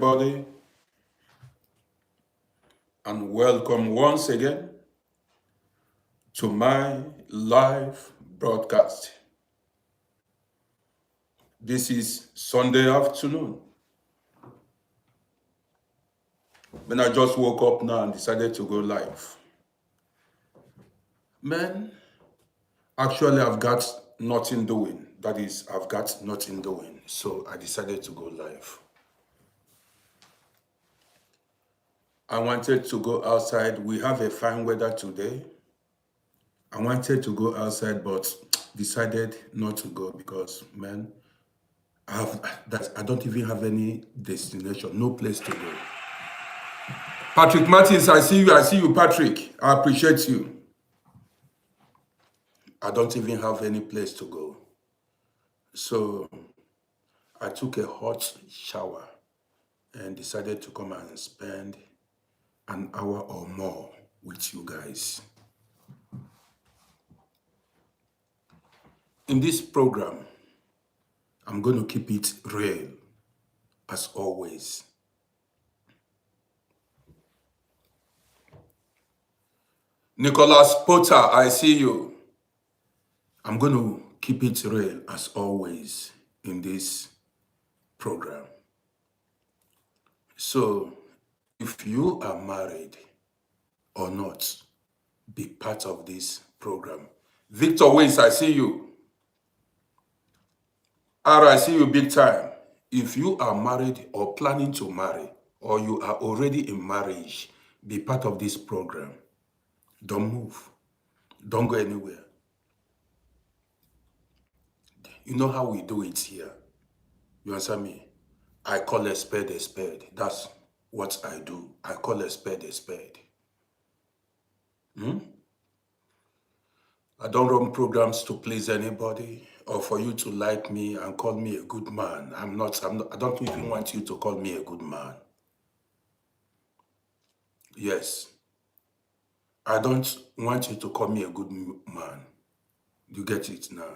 Everybody, and welcome once again to my live broadcast. This is Sunday afternoon. When I just woke up now and decided to go live. Man, actually, I've got nothing doing. That is, I've got nothing doing. So I decided to go live. I wanted to go outside. We have a fine weather today. I wanted to go outside, but decided not to go because, man, I don't even have any destination, no place to go. Patrick Martins, I see you, Patrick. I appreciate you. I don't even have any place to go. So I took a hot shower and decided to come and spend an hour or more with you guys. In this program, I'm going to keep it real, as always. Nicholas Potter, I see you. I'm going to keep it real, as always, in this program. So, if you are married or not, be part of this program. Victor Wins, I see you. Ara, I see you big time. If you are married or planning to marry, or you are already in marriage, be part of this program. Don't move. Don't go anywhere. You know how we do it here. You understand me? I call a spade a spade. That's what I do. I call a spade a spade. I don't run programs to please anybody or for you to like me and call me a good man. I don't even want you to call me a good man. Yes. I don't want you to call me a good man. You get it now?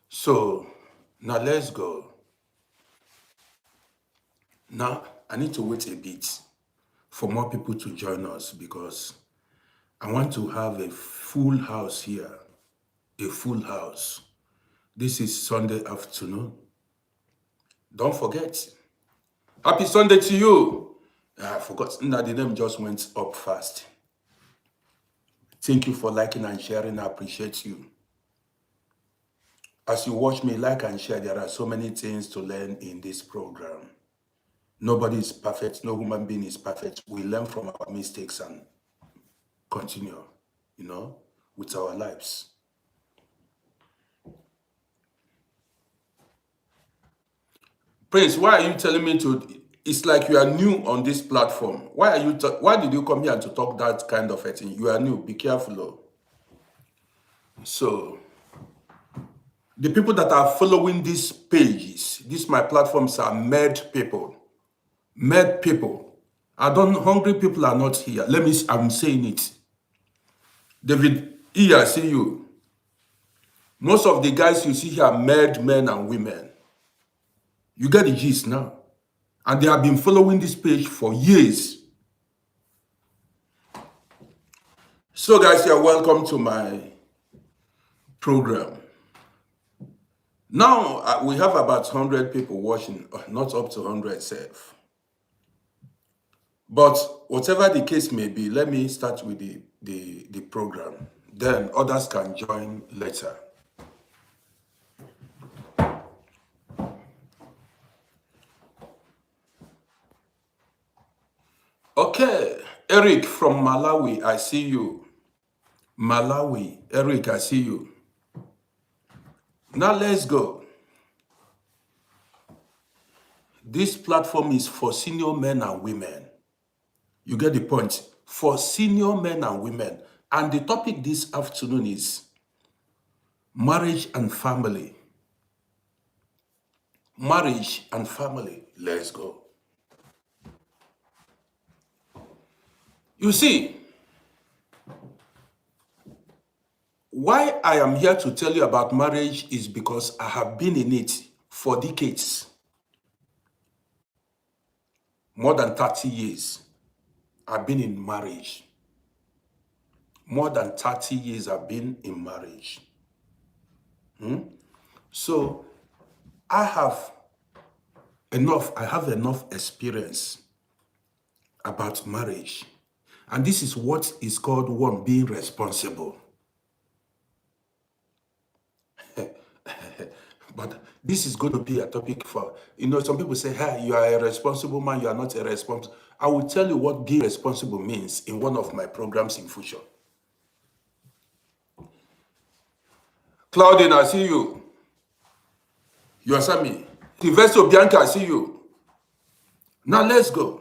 So, now let's go. Now, I need to wait a bit for more people to join us because I want to have a full house here. A full house. This is Sunday afternoon. Don't forget. Happy Sunday to you. I forgot that the name just went up fast. Thank you for liking and sharing. I appreciate you. As you watch me like and share, there are so many things to learn in this program. Nobody is perfect. No human being is perfect. We learn from our mistakes and continue, with our lives. Prince, why are you telling me to? It's like you are new on this platform. Why did you come here to talk that kind of a thing? You are new. Be careful, though. So, the people that are following these pages, my platforms are mad people. Mad people. Hungry people are not here. I'm saying it. David E, I see you. Most of the guys you see here are mad men and women. You get the gist now. And they have been following this page for years. So guys, you're welcome to my program. Now, we have about 100 people watching, not up to 100 self. But whatever the case may be, let me start with the program. Then others can join later. Okay, Eric from Malawi, I see you. Malawi, Eric, I see you. Now let's go. This platform is for senior men and women. You get the point? For senior men and women. And the topic this afternoon is marriage and family. Marriage and family. Let's go. You see, why I am here to tell you about marriage is because I have been in it for decades. more than 30 years I've been in marriage. More than 30 years I've been in marriage. So I have enough experience about marriage. And this is what is called one being responsible. But this is going to be a topic for, some people say, hey, you are a responsible man, you are not a responsible. I will tell you what being responsible means in one of my programs in future. Claudine, I see you. You answer me. Sylvester Bianca, I see you. Now let's go.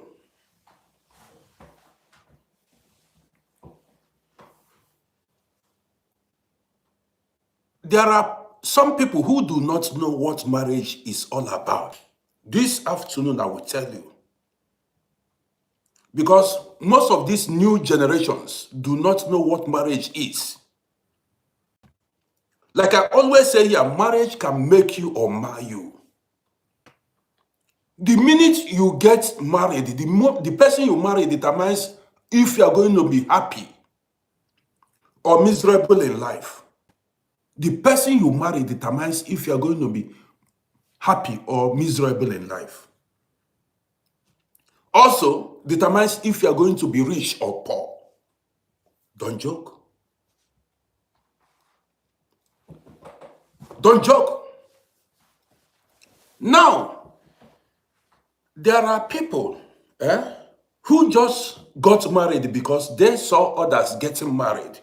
There are some people who do not know what marriage is all about. This afternoon, I will tell you. Because most of these new generations do not know what marriage is. Like I always say here, marriage can make you or mar you. The minute you get married, the person you marry determines if you are going to be happy or miserable in life. The person you marry determines if you are going to be happy or miserable in life. Also determines if you are going to be rich or poor. Don't joke. Don't joke. Now, there are people who just got married because they saw others getting married.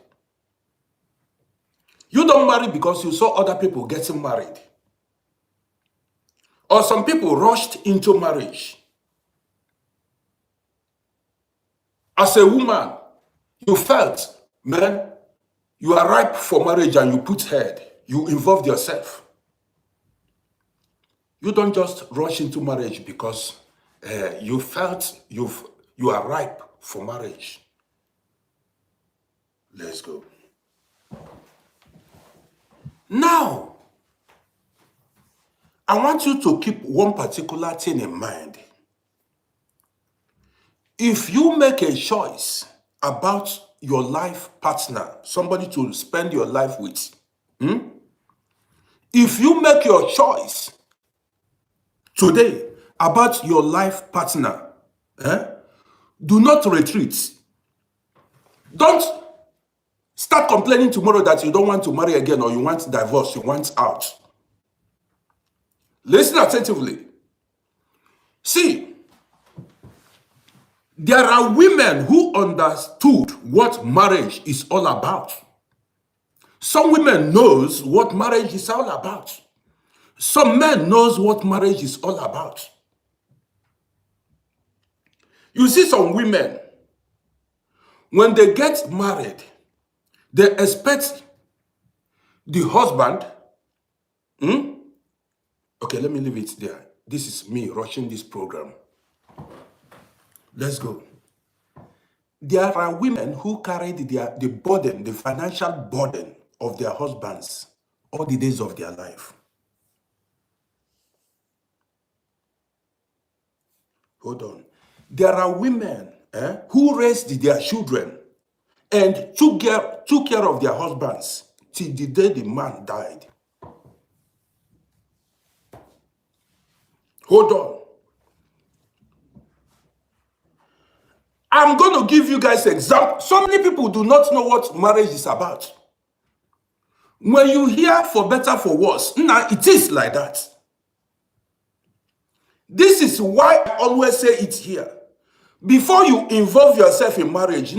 You don't marry because you saw other people getting married. Or some people rushed into marriage. As a woman, you felt, man, you are ripe for marriage and you put head. You involved yourself. You don't just rush into marriage because you felt you are ripe for marriage. Let's go. Now, I want you to keep one particular thing in mind. If you make a choice about your life partner, somebody to spend your life with, if you make your choice today about your life partner, do not retreat. Don't start complaining tomorrow that you don't want to marry again or you want divorce, you want out. Listen attentively. See, there are women who understood what marriage is all about. Some women knows what marriage is all about. Some men knows what marriage is all about. You see some women, when they get married, they expect the husband, okay, let me leave it there. This is me rushing this program. Let's go. There are women who carried the burden, the financial burden of their husbands all the days of their life. Hold on. There are women who raised their children and took care of their husbands till the day the man died. Hold on. I'm going to give you guys example. So many people do not know what marriage is about. When you hear for better, for worse, now it is like that. This is why I always say it here. Before you involve yourself in marriage,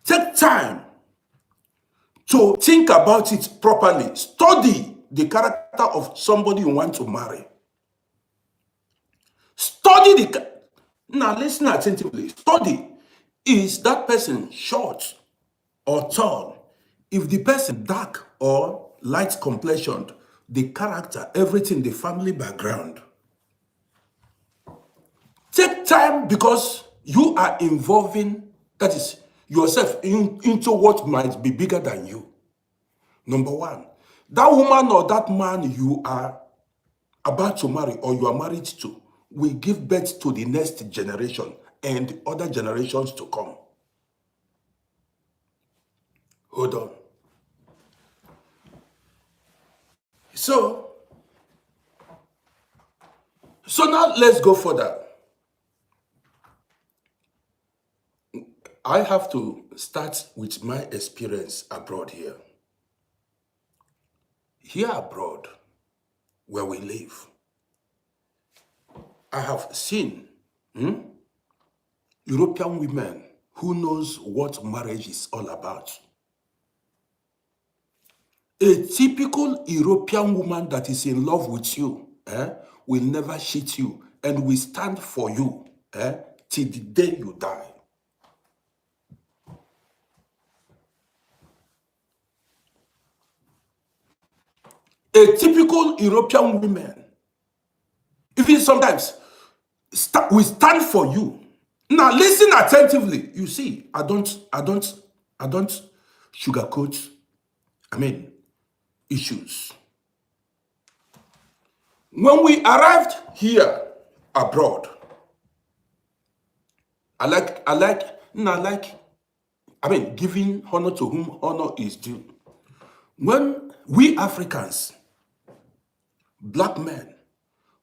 take time to think about it properly. Study the character of somebody you want to marry. Study now listen attentively. Study, is that person short or tall? If the person dark or light complexioned, the character, everything, the family background. Take time because you are involving, that is, yourself into what might be bigger than you. Number one, that woman or that man you are about to marry or you are married to will give birth to the next generation and other generations to come. Hold on. So now let's go further. I have to start with my experience abroad here. Here abroad, where we live, I have seen European women who knows what marriage is all about. A typical European woman that is in love with you will never cheat you and will stand for you till the day you die. A typical European woman, even sometimes, we stand for you. Now listen attentively. You see, I don't sugarcoat, issues. When we arrived here abroad, giving honor to whom honor is due. When we Africans, black men,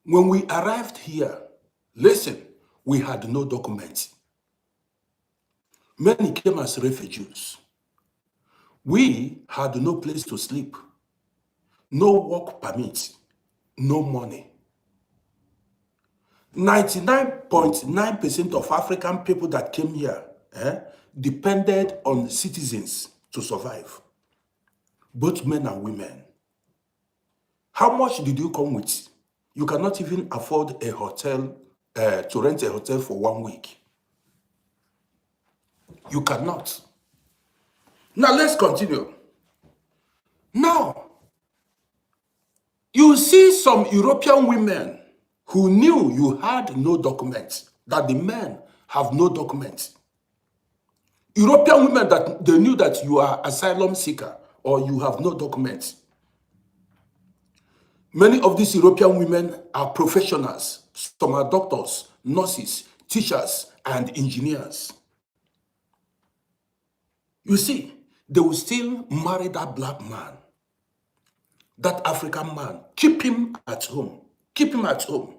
when we arrived here, listen, we had no documents. Many came as refugees. We had no place to sleep, no work permit, no money. 99.9% of African people that came here depended on citizens to survive, both men and women. How much did you come with? You cannot even afford a hotel, to rent a hotel for 1 week. You cannot. Now let's continue. Now, you see some European women who knew you had no documents, that the men have no documents. European women that they knew that you are asylum seeker or you have no documents. Many of these European women are professionals. Some are doctors, nurses, teachers, and engineers. You see, they will still marry that black man, that African man. Keep him at home. Keep him at home.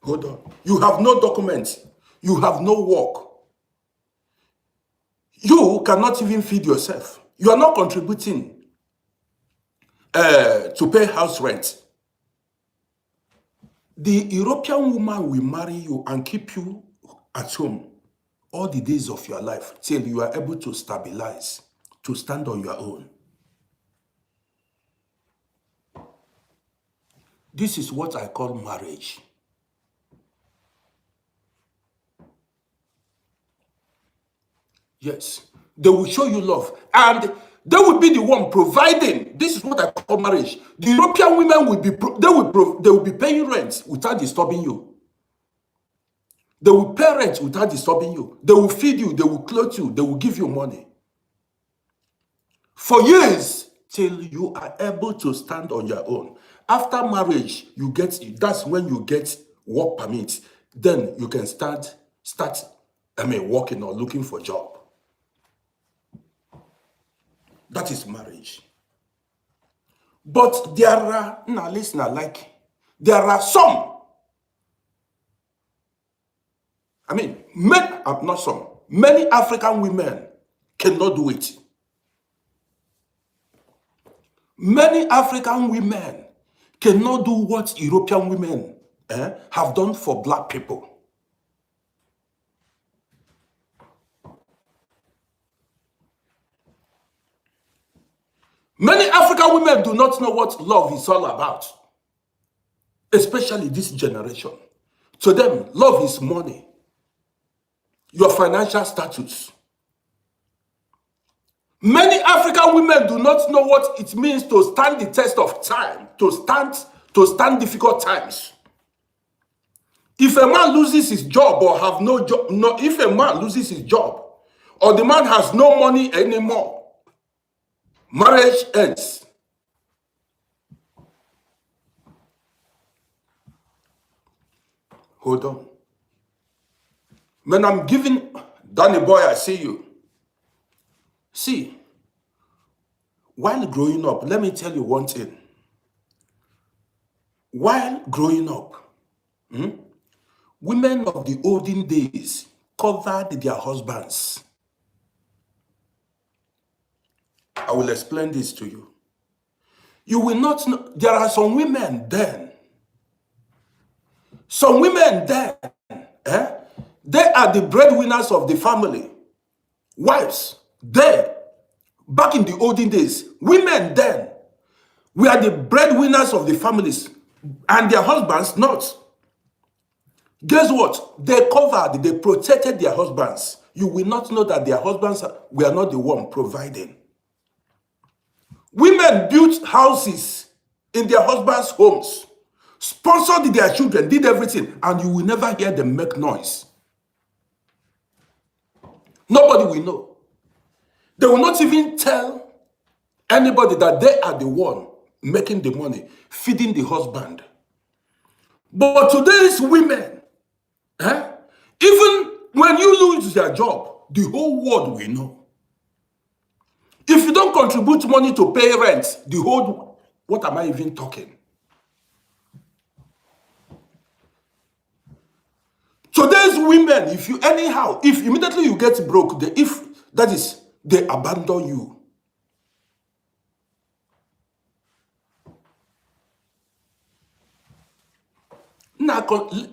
Hold on. You have no documents. You have no work. You cannot even feed yourself. You are not contributing to pay house rent. The European woman will marry you and keep you at home all the days of your life till you are able to stabilize, to stand on your own. This is what I call marriage. Yes, they will show you love and they will be the one providing. This is what I call marriage. The European women will be they will be paying rent without disturbing you. They will pay rent without disturbing you. They will feed you, they will clothe you, they will give you money. For years, till you are able to stand on your own. After marriage, that's when you get work permit. Then you can start working or looking for a job. That is marriage. But there are, there are some, many African women cannot do it. Many African women cannot do what European women have done for black people. Many African women do not know what love is all about, especially this generation. To them, love is money, your financial status. Many African women do not know what it means to stand the test of time, to stand difficult times. If a man loses his job or have no job, if a man loses his job or the man has no money anymore, marriage ends. Hold on. When I'm giving Danny boy, I see you. See, while growing up, let me tell you one thing. While growing up, women of the olden days covered their husbands. I will explain this to you. You will not know, there are some women then. Some women then, they are the breadwinners of the family. Wives, they, back in the olden days, women then were the breadwinners of the families and their husbands not. Guess what? They covered, they protected their husbands. You will not know that their husbands were not the one providing. Women built houses in their husbands' homes, sponsored their children, did everything, and you will never hear them make noise. Nobody will know. They will not even tell anybody that they are the one making the money, feeding the husband. But today's women, even when you lose your job, the whole world will know. If you don't contribute money to pay rent, the whole, what am I even talking? Today's women, if immediately you get broke, they abandon you. Now,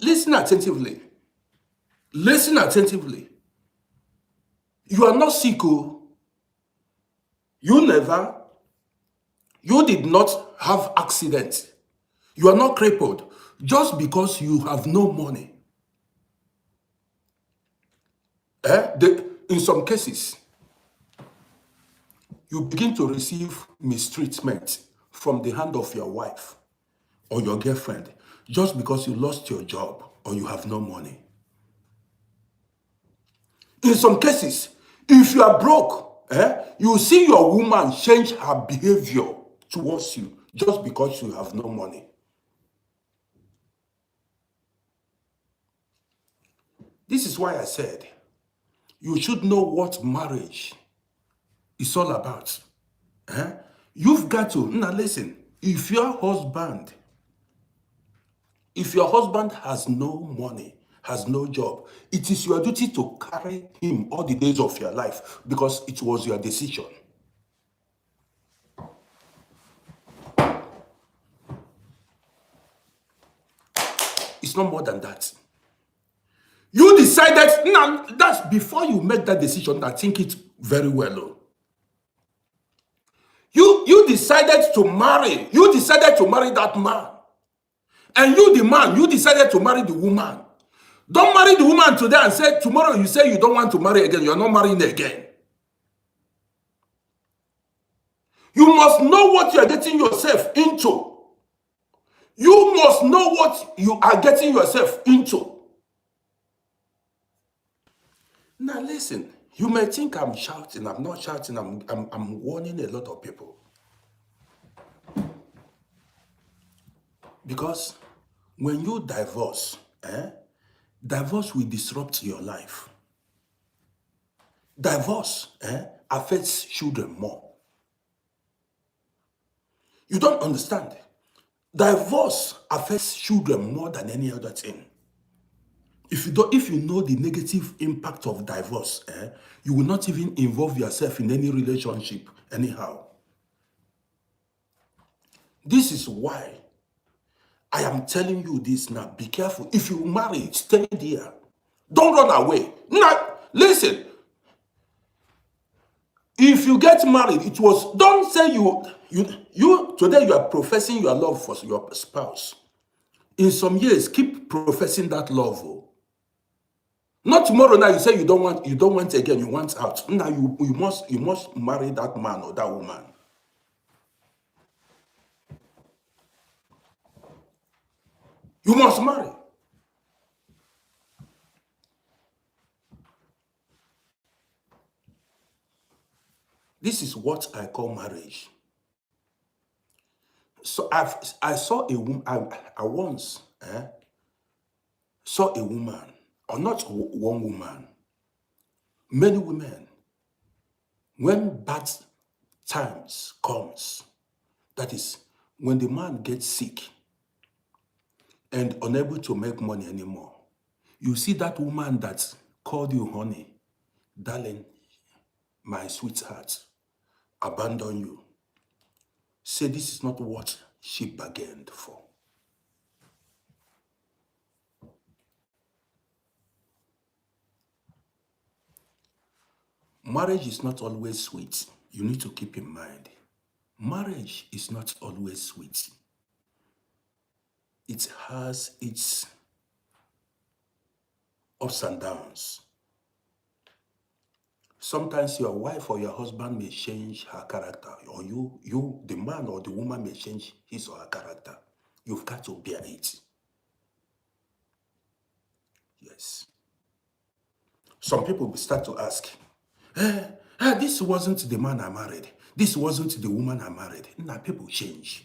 listen attentively. Listen attentively. You are not sick. You did not have accident. You are not crippled just because you have no money. In some cases, you begin to receive mistreatment from the hand of your wife or your girlfriend just because you lost your job or you have no money. In some cases, if you are broke, you see your woman change her behavior towards you just because you have no money. This is why I said you should know what marriage is all about. You've got to, now listen, if your husband has no money, has no job, it is your duty to carry him all the days of your life because it was your decision. It's not more than that. You decided, now that's before you make that decision, I think it very well. You decided to marry that man. And you, the man, you decided to marry the woman. Don't marry the woman today and say tomorrow you say you don't want to marry again. You're not marrying again. You must know what you're getting yourself into. You must know what you are getting yourself into. Now listen, you may think I'm shouting. I'm not shouting. I'm warning a lot of people. Because when you divorce, divorce will disrupt your life. Divorce affects children more. You don't understand. Divorce affects children more than any other thing. If you know the negative impact of divorce, you will not even involve yourself in any relationship anyhow. This is why I am telling you this now. Be careful. If you marry, stay there. Don't run away. Now, listen. If you get married, don't say you today you are professing your love for your spouse. In some years, keep professing that love. Not tomorrow now you say you don't want again, you want out. Now you must marry that man or that woman. You must marry. This is what I call marriage. So I saw a woman. I once saw a woman, or not one woman, many women, when bad times comes, that is, when the man gets sick and unable to make money anymore, you see that woman that called you honey, darling, my sweetheart, abandon you. Say this is not what she bargained for. Marriage is not always sweet. You need to keep in mind. Marriage is not always sweet. It has its ups and downs. Sometimes your wife or your husband may change her character, or you, the man or the woman may change his or her character. You've got to bear it. Yes. Some people will start to ask, this wasn't the man I married. This wasn't the woman I married. Now people change.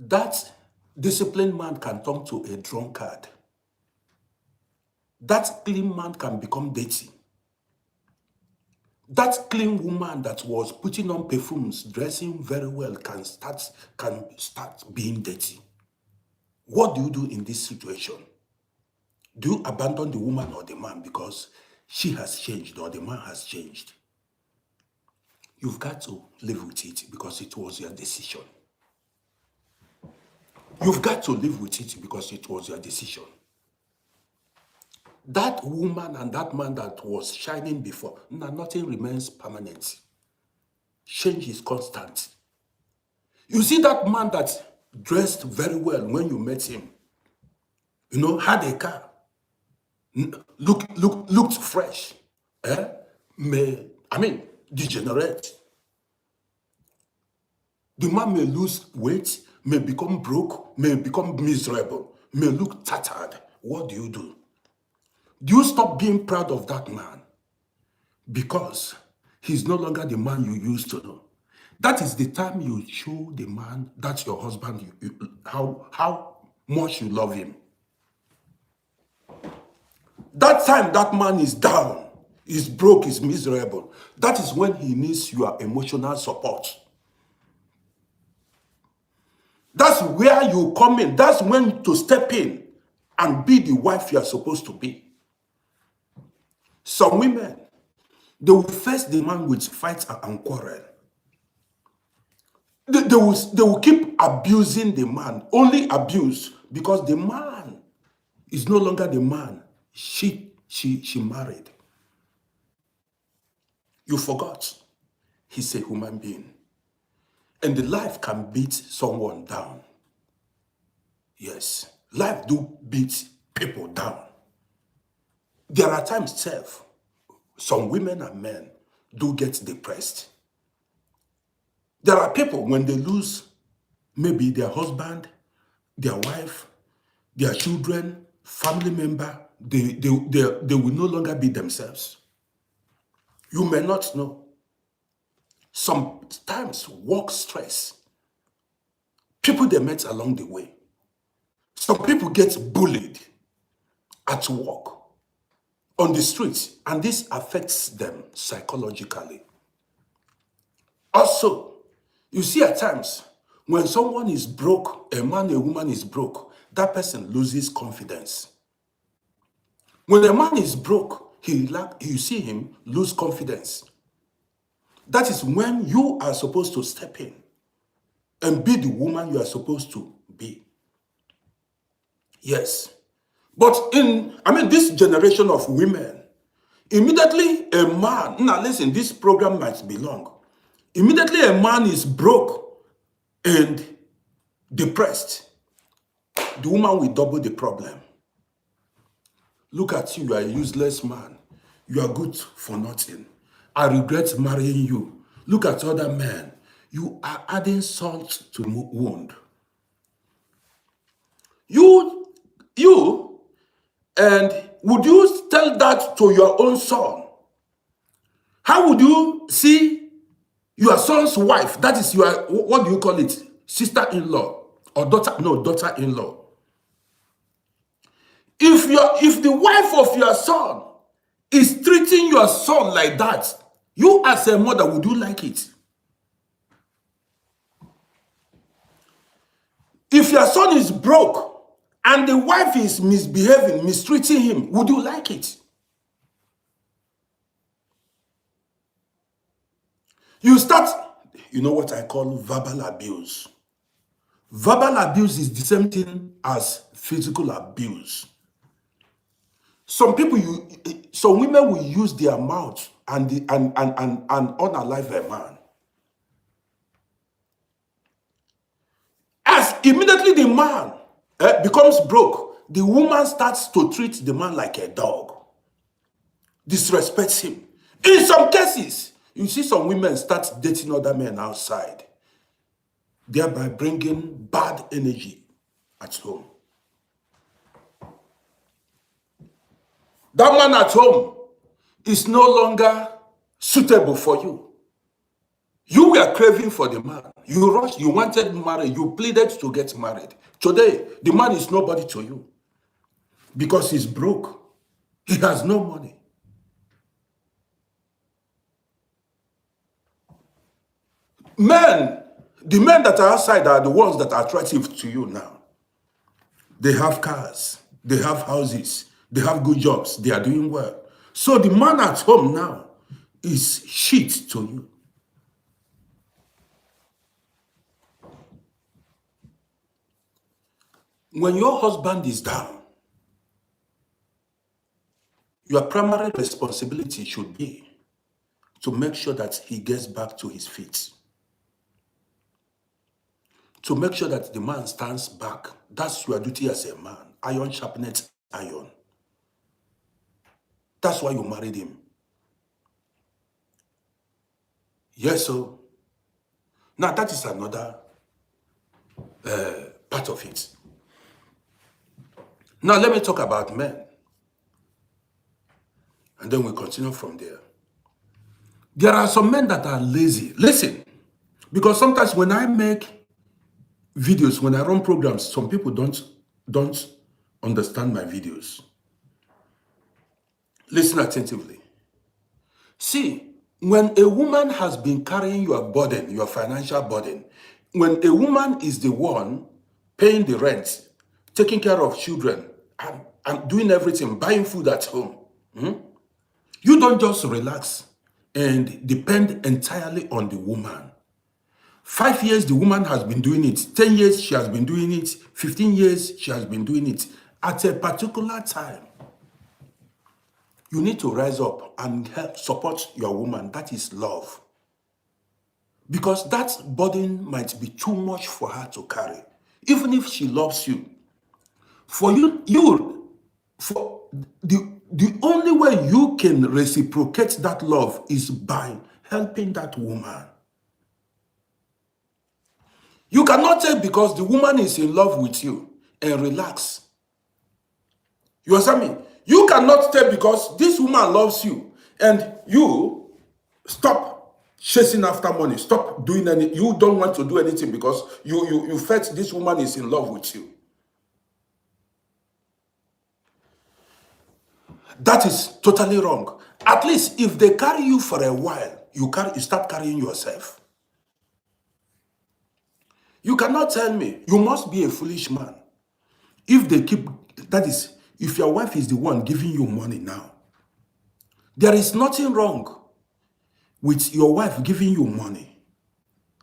That disciplined man can turn to a drunkard. That clean man can become dirty. That clean woman that was putting on perfumes, dressing very well, can start being dirty. What do you do in this situation? Do you abandon the woman or the man because she has changed or the man has changed? You've got to live with it because it was your decision. You've got to live with it because it was your decision. That woman and that man that was shining before, nothing remains permanent. Change is constant. You see that man that dressed very well when you met him, had a car, looked fresh, degenerate. The man may lose weight, may become broke, may become miserable, may look tattered. What do? Do you stop being proud of that man? Because he's no longer the man you used to know. That is the time you show the man, that's your husband, how much you love him. That time that man is down, is broke, is miserable. That is when he needs your emotional support. That's where you come in. That's when to step in and be the wife you are supposed to be. Some women, they will face the man with fights and quarrel. They will keep abusing the man, only abuse, because the man is no longer the man she married. You forgot he's a human being. And the life can beat someone down. Yes, life do beat people down. There are times, some women and men do get depressed. There are people, when they lose maybe their husband, their wife, their children, family member, they will no longer be themselves. You may not know. Sometimes work stress. People they met along the way. Some people get bullied at work, on the streets, and this affects them psychologically. Also, you see at times, when someone is broke, a man, a woman is broke, that person loses confidence. When a man is broke, you see him lose confidence. That is when you are supposed to step in and be the woman you are supposed to be. Yes. But this generation of women, immediately a man, now listen, this program might be long. Immediately a man is broke and depressed, the woman will double the problem. Look at you are a useless man. You are good for nothing. I regret marrying you. Look at other men. You are adding salt to the wound. And would you tell that to your own son? How would you see your son's wife, that is your, what do you call it? Sister-in-law or daughter-in-law. If the wife of your son is treating your son like that, you as a mother, would you like it? If your son is broke and the wife is misbehaving, mistreating him, would you like it? You start, you know what I call verbal abuse. Verbal abuse is the same thing as physical abuse. Some women will use their mouth and unalive a man. As immediately the man becomes broke, the woman starts to treat the man like a dog, disrespects him. In some cases, you see some women start dating other men outside, thereby bringing bad energy at home. That man at home is no longer suitable for you. You were craving for the man. You rushed, you wanted marriage, you pleaded to get married. Today, the man is nobody to you because he's broke. He has no money. The men that are outside are the ones that are attractive to you now. They have cars, they have houses, they have good jobs, they are doing well. So the man at home now is shit to you. When your husband is down, your primary responsibility should be to make sure that he gets back to his feet. To make sure that the man stands back. That's your duty as a man. Iron sharpens iron. That's why you married him. Yes, so now that is another part of it. Now let me talk about men. And then we continue from there. There are some men that are lazy. Listen, because sometimes when I make videos, when I run programs, some people don't understand my videos. Listen attentively. See, when a woman has been carrying your burden, your financial burden, when a woman is the one paying the rent, taking care of children, and doing everything, buying food at home, you don't just relax and depend entirely on the woman. 5 years, the woman has been doing it. 10 years, she has been doing it. 15 years, she has been doing it. At a particular time, you need to rise up and help support your woman. That is love. Because that burden might be too much for her to carry. Even if she loves you. For the only way you can reciprocate that love is by helping that woman. You cannot take because the woman is in love with you and relax. You understand me? You cannot tell because this woman loves you and you stop chasing after money, stop doing anything. You don't want to do anything because you felt this woman is in love with you. That is totally wrong. At least if they carry you for a while, you start carrying yourself. You cannot tell me, you must be a foolish man. If they keep, that is, if your wife is the one giving you money now, there is nothing wrong with your wife giving you money.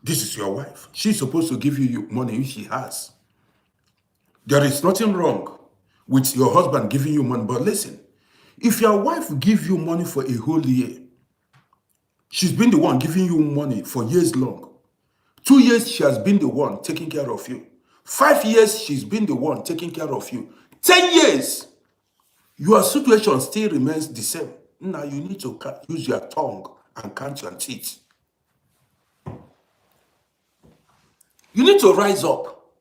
This is your wife. She's supposed to give you money if she has. There is nothing wrong with your husband giving you money. But listen, if your wife gives you money for a whole year, she's been the one giving you money for years long. 2 years, she has been the one taking care of you. 5 years, she's been the one taking care of you. 10 years, your situation still remains the same. Now you need to use your tongue and count your teeth. You need to rise up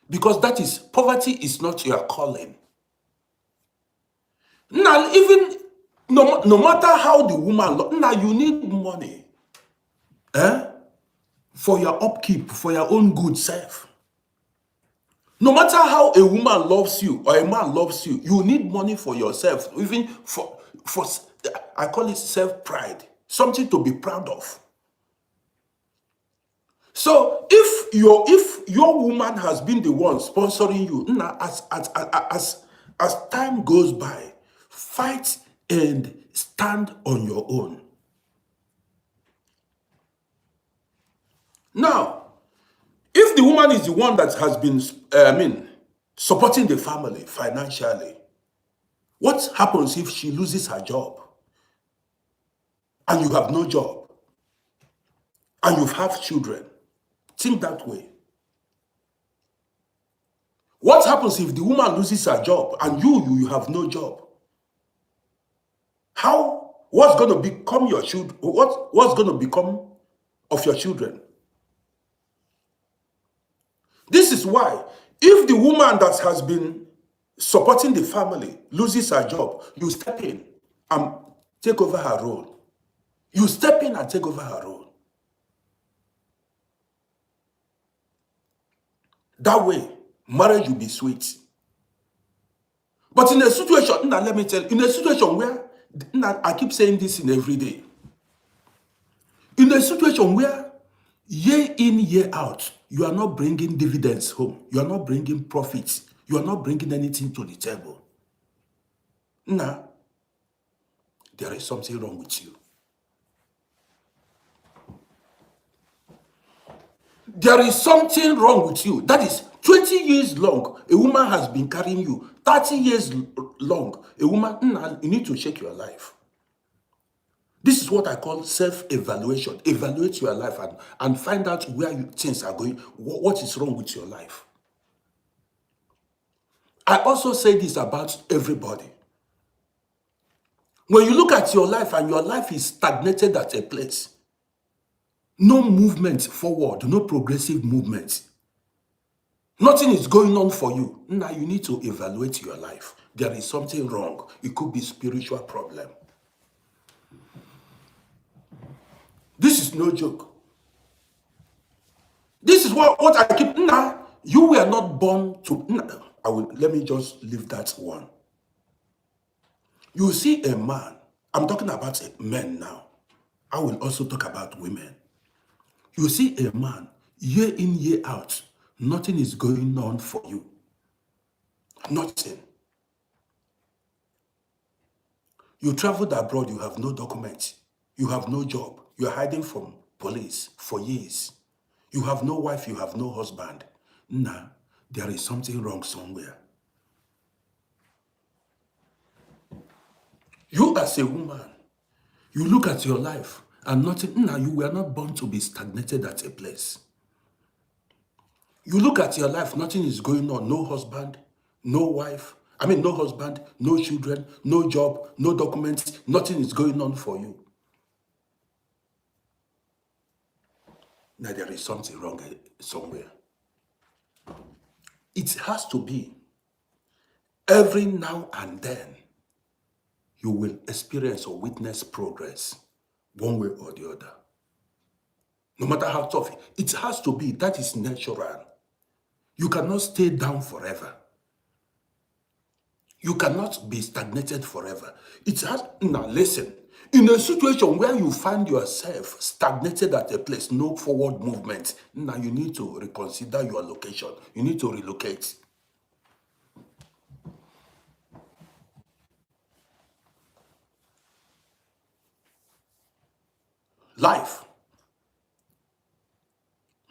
because that is, poverty is not your calling. Now, even no matter how the woman, now you need money. For your upkeep, for your own good self. No matter how a woman loves you or a man loves you, you need money for yourself, even for I call it self-pride, something to be proud of. So if your woman has been the one sponsoring you, now as time goes by, fight and stand on your own. Now, if the woman is the one that has been, supporting the family financially, what happens if she loses her job and you have no job and you have children? Think that way. What happens if the woman loses her job and you have no job? What's going to become your children? What's going to become of your children? This is why, if the woman that has been supporting the family loses her job, you step in and take over her role. You step in and take over her role. That way, marriage will be sweet. But in a situation, now let me tell you, in a situation where, now I keep saying this in every day, in a situation where year in, year out, you are not bringing dividends home, you are not bringing profits, you are not bringing anything to the table, now, there is something wrong with you. There is something wrong with you. That is 20 years long, a woman has been carrying you. 30 years long, a woman, you need to check your life. This is what I call self-evaluation. Evaluate your life and find out where things are going, what is wrong with your life. I also say this about everybody. When you look at your life and your life is stagnated at a place, no movement forward, no progressive movement, nothing is going on for you. Now you need to evaluate your life. There is something wrong. It could be spiritual problem. This is no joke. This is what I keep. Now, you were not born to. Let me just leave that one. You see a man. I'm talking about men now. I will also talk about women. You see a man, year in, year out, nothing is going on for you. Nothing. You traveled abroad, you have no documents. You have no job. You are hiding from police for years. You have no wife, you have no husband. Nah, there is something wrong somewhere. You as a woman, you look at your life and nothing, you were not born to be stagnated at a place. You look at your life, nothing is going on. No husband, no wife. No husband, no children, no job, no documents. Nothing is going on for you. Now there is something wrong somewhere. It has to be every now and then you will experience or witness progress one way or the other. No matter how tough, it has to be. That is natural. You cannot stay down forever. You cannot be stagnated forever. It has, now listen, in a situation where you find yourself stagnated at a place, no forward movement, now you need to reconsider your location. You need to relocate. Life.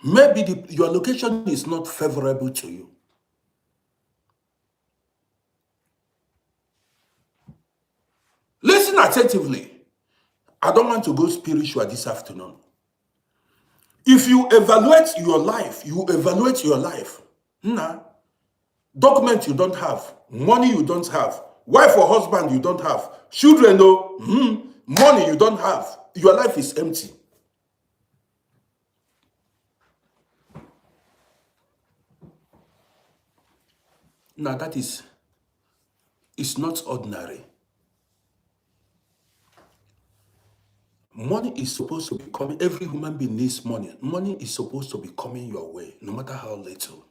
Maybe your location is not favorable to you. Listen attentively. I don't want to go spiritual this afternoon. If you evaluate your life, document you don't have, money you don't have, wife or husband you don't have, children, money you don't have, your life is empty. Now that is, it's not ordinary. Money is supposed to be coming. Every human being needs money. Money is supposed to be coming your way, no matter how little.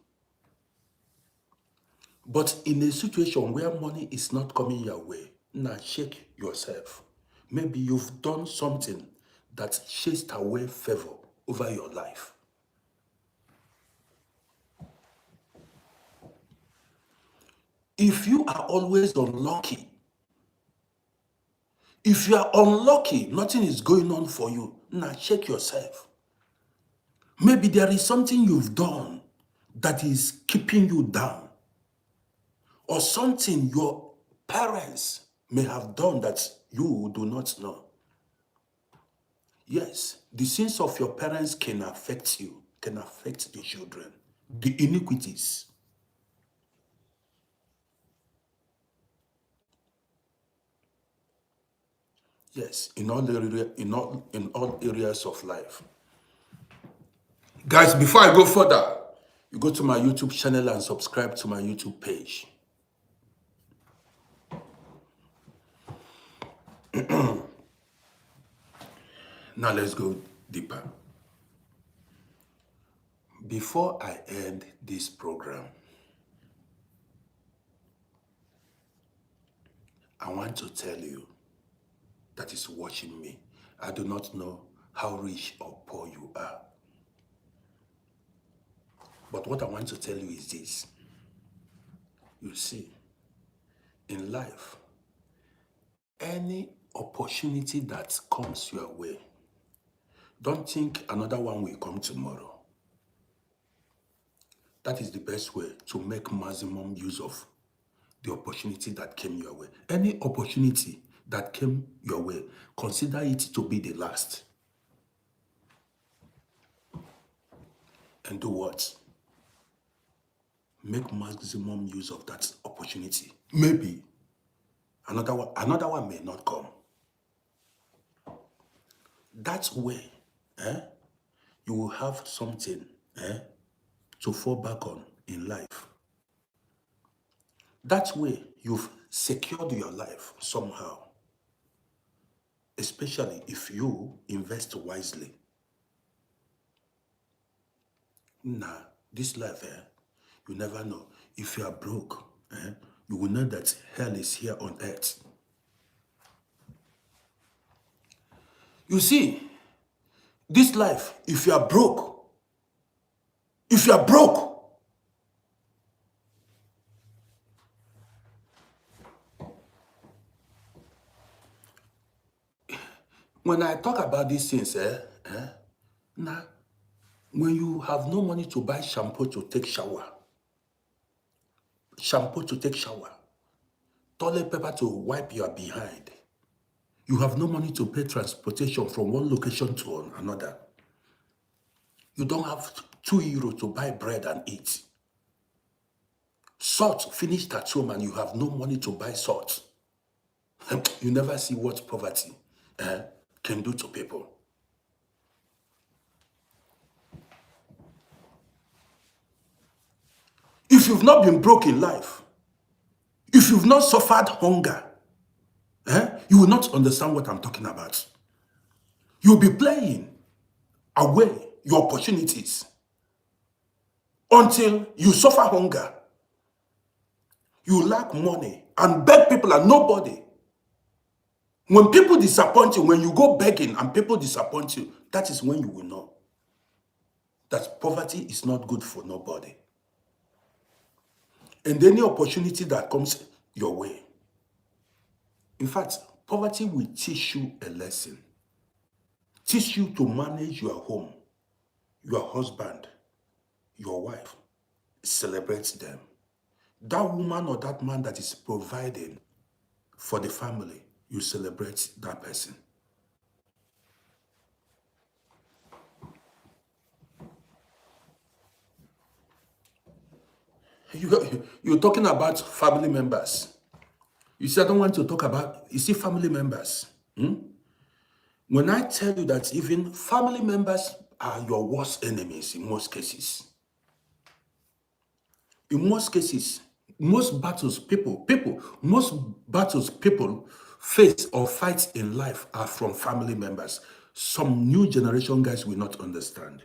But in a situation where money is not coming your way, now check yourself. Maybe you've done something that chased away favor over your life. If you are always unlucky, if you are unlucky, nothing is going on for you, now check yourself. Maybe there is something you've done that is keeping you down, or something your parents may have done that you do not know. Yes, the sins of your parents can affect you, can affect the children. The iniquities. Yes, in all areas of life. Guys, before I go further, you go to my YouTube channel and subscribe to my YouTube page. Now let's go deeper. Before I end this program, I want to tell you that is watching me. I do not know how rich or poor you are. But what I want to tell you is this. You see, in life, any opportunity that comes your way, don't think another one will come tomorrow. That is the best way to make maximum use of the opportunity that came your way. Any opportunity that came your way, consider it to be the last. And do what? Make maximum use of that opportunity. Maybe another one may not come. That way, you will have something to fall back on in life. That way, you've secured your life somehow, especially if you invest wisely. Nah, this life, you never know. If you are broke, you will know that hell is here on earth. You see, this life, if you are broke, when I talk about these things, now, when you have no money to buy shampoo to take shower, toilet paper to wipe your behind, you have no money to pay transportation from one location to another, you don't have €2 to buy bread and eat, salt finished at home and you have no money to buy salt, you never see what poverty can do to people. If you've not been broke in life, if you've not suffered hunger, you will not understand what I'm talking about. You'll be playing away your opportunities until you suffer hunger. You lack money and beg people and nobody. When people disappoint you, when you go begging and people disappoint you, that is when you will know that poverty is not good for nobody. And any opportunity that comes your way, in fact, poverty will teach you a lesson. Teach you to manage your home, your husband, your wife. Celebrate them. That woman or that man that is providing for the family, you celebrate that person. You're talking about family members. You see, I don't want to talk about, you see, family members. When I tell you that even family members are your worst enemies in most cases. In most cases, most battles people face or fight in life are from family members. Some new generation guys will not understand.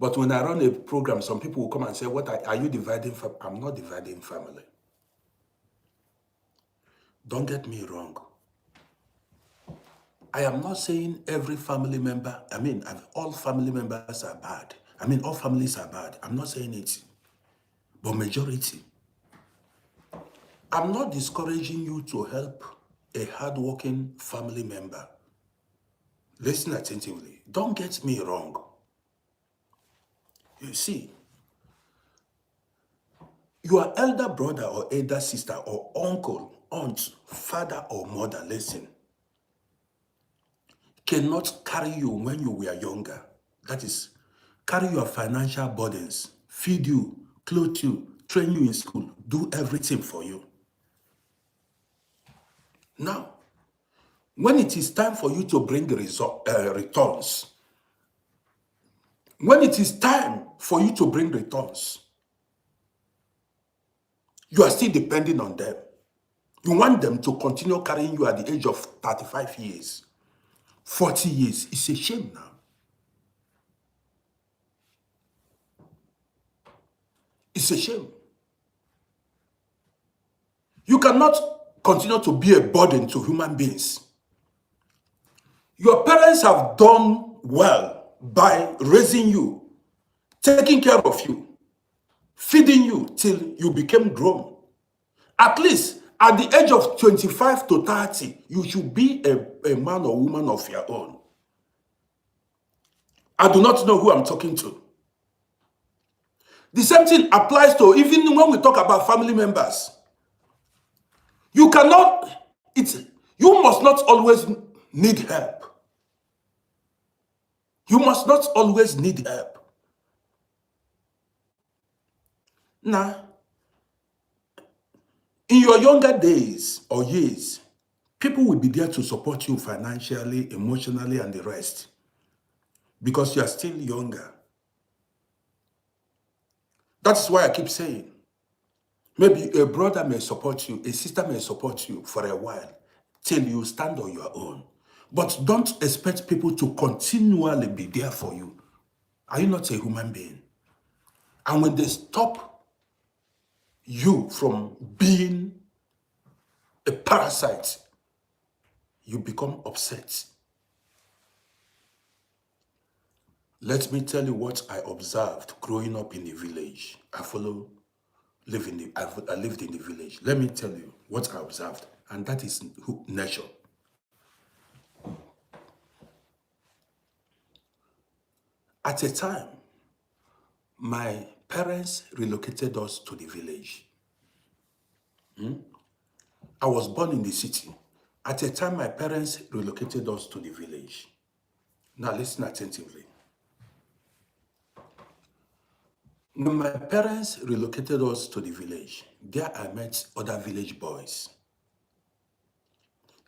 But when I run a program, some people will come and say, "What are you dividing?" I'm not dividing family. Don't get me wrong. I am not saying every family member, all family members are bad. All families are bad. I'm not saying it, but majority. I'm not discouraging you to help a hardworking family member. Listen attentively. Don't get me wrong. You see, your elder brother or elder sister or uncle, aunt, father or mother, listen, cannot carry you when you were younger. That is, carry your financial burdens, feed you, clothe you, train you in school, do everything for you. Now, when it is time for you to bring returns, when it is time for you to bring returns, you are still depending on them. You want them to continue carrying you at the age of 35 years, 40 years. It's a shame now. It's a shame. You cannot continue to be a burden to human beings. Your parents have done well by raising you, taking care of you, feeding you till you became grown. At least at the age of 25 to 30, you should be a man or woman of your own. I do not know who I'm talking to. The same thing applies to even when we talk about family members. You must not always need help. You must not always need help. Now, in your younger days or years, people will be there to support you financially, emotionally, and the rest because you are still younger. That's why I keep saying, maybe a brother may support you, a sister may support you for a while till you stand on your own. But don't expect people to continually be there for you. Are you not a human being? And when they stop you from being a parasite, you become upset. Let me tell you what I observed growing up in the village. I lived in the village. Let me tell you what I observed, and that is nature. At a time, my parents relocated us to the village. I was born in the city. At a time, my parents relocated us to the village. Now listen attentively. When my parents relocated us to the village, there I met other village boys.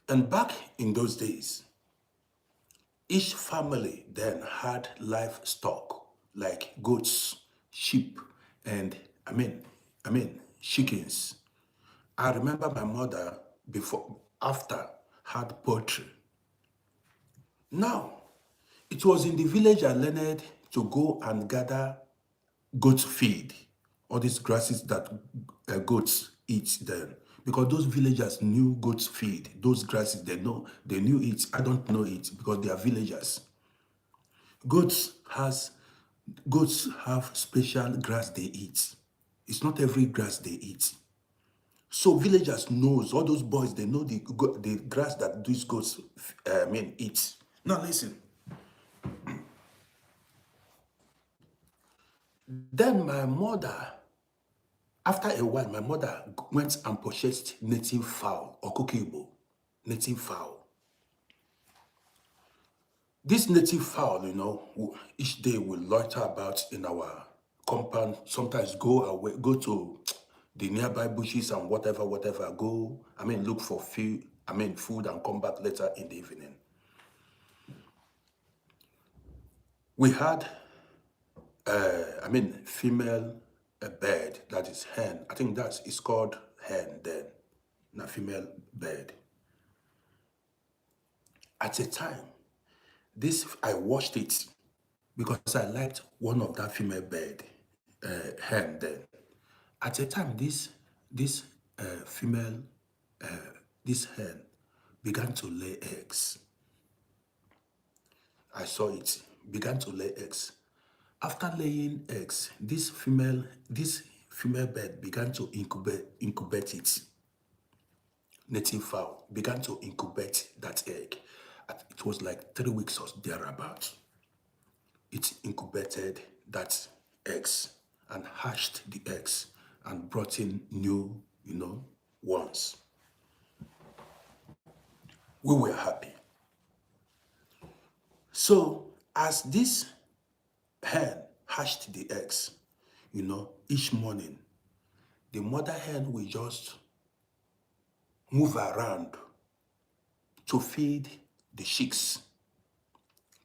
And back in those days, each family then had livestock like goats, sheep, and chickens. I remember my mother after had poultry. Now, it was in the village I learned to go and gather goat feed, all these grasses that goats eat then. Because those villagers knew goats feed, those grasses, they knew it. I don't know it because they are villagers. Goats have special grass they eat. It's not every grass they eat. So villagers knows, all those boys, they know the grass that these goats eat. Now listen. Then my mother, after a while, my mother went and purchased native fowl or kokibo, native fowl. This native fowl, each day we loiter about in our compound, sometimes go to the nearby bushes and whatever, look for food and come back later in the evening. We had, female bird, that is hen. I think it's called hen then, a female bird. At a time, I watched it. because I liked one of that female bird, hen then. At a time, this female, this hen began to lay eggs. I saw it, began to lay eggs. After laying eggs, this female bird began to incubate it. Native fowl began to incubate that egg. It was like 3 weeks or thereabout. It incubated that eggs and hatched the eggs and brought in new, ones. We were happy. So as this hen hatched the eggs, each morning, the mother hen will just move around to feed the chicks,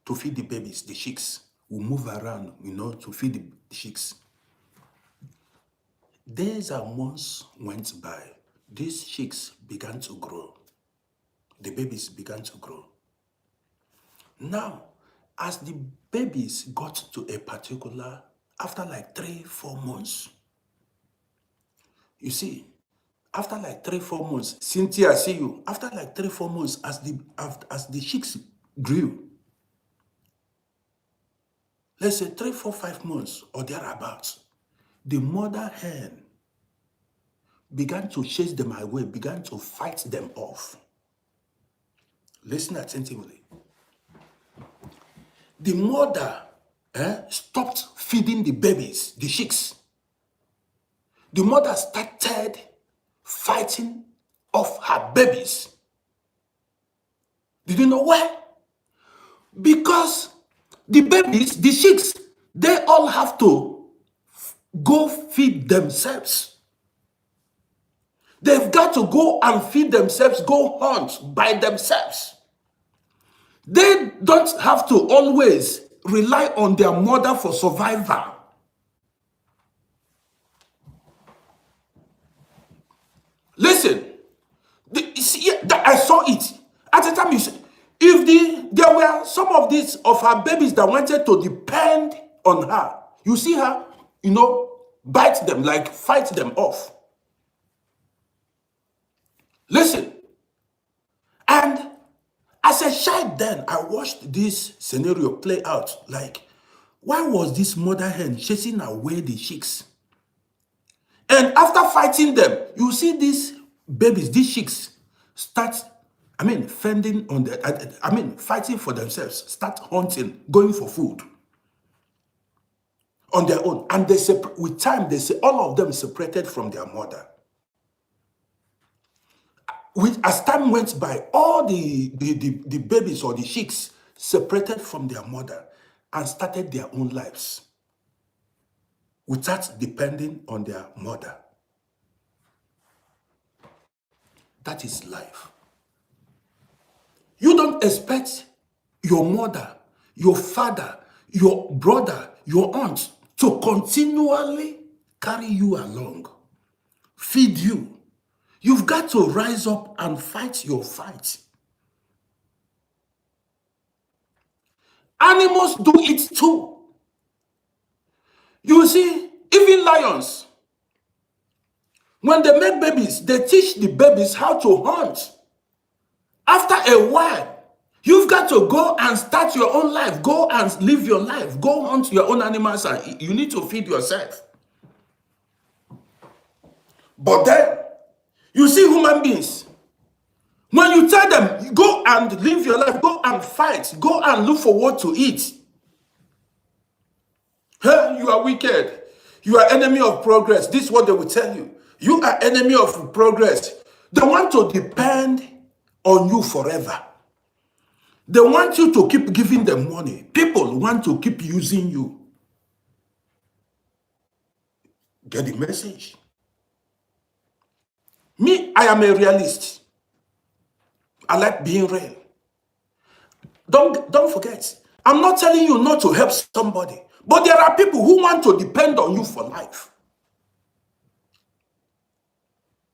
to feed the babies. The chicks will move around, to feed the chicks. Days and months went by. These chicks began to grow. The babies began to grow. Now, as the babies got to a particular, after like 3-4 months, you see, after like 3-4 months, Cynthia, I see you. After like 3-4 months, as the chicks grew, let's say 3-4-5 months or thereabouts, the mother hen began to chase them away, began to fight them off. Listen attentively. The mother stopped feeding the babies, the chicks. The mother started fighting off her babies. Did you know why? Because the babies, the chicks, they all have to go feed themselves. They've got to go and feed themselves, go hunt by themselves. They don't have to always rely on their mother for survival. Listen, I saw it. At the time, there were some of her babies that wanted to depend on her. You see her, bite them, like fight them off. Listen, and as a child then, I watched this scenario play out. Like, why was this mother hen chasing away the chicks? And after fighting them, you see these babies, these chicks, fending on fighting for themselves, start hunting, going for food on their own. And with time, all of them separated from their mother. As time went by, all the babies or the chicks separated from their mother and started their own lives without depending on their mother. That is life. You don't expect your mother, your father, your brother, your aunt to continually carry you along, feed you. You've got to rise up and fight your fight. Animals do it too. You see, even lions, when they make babies, they teach the babies how to hunt. After a while, you've got to go and start your own life. Go and live your life. Go hunt your own animals, and you need to feed yourself. But then, you see human beings, when you tell them, go and live your life, go and fight, go and look for what to eat. Hey, you are wicked. You are enemy of progress. This is what they will tell you. You are enemy of progress. They want to depend on you forever. They want you to keep giving them money. People want to keep using you. Get the message? Me, I am a realist. I like being real. Don't forget, I'm not telling you not to help somebody, but there are people who want to depend on you for life.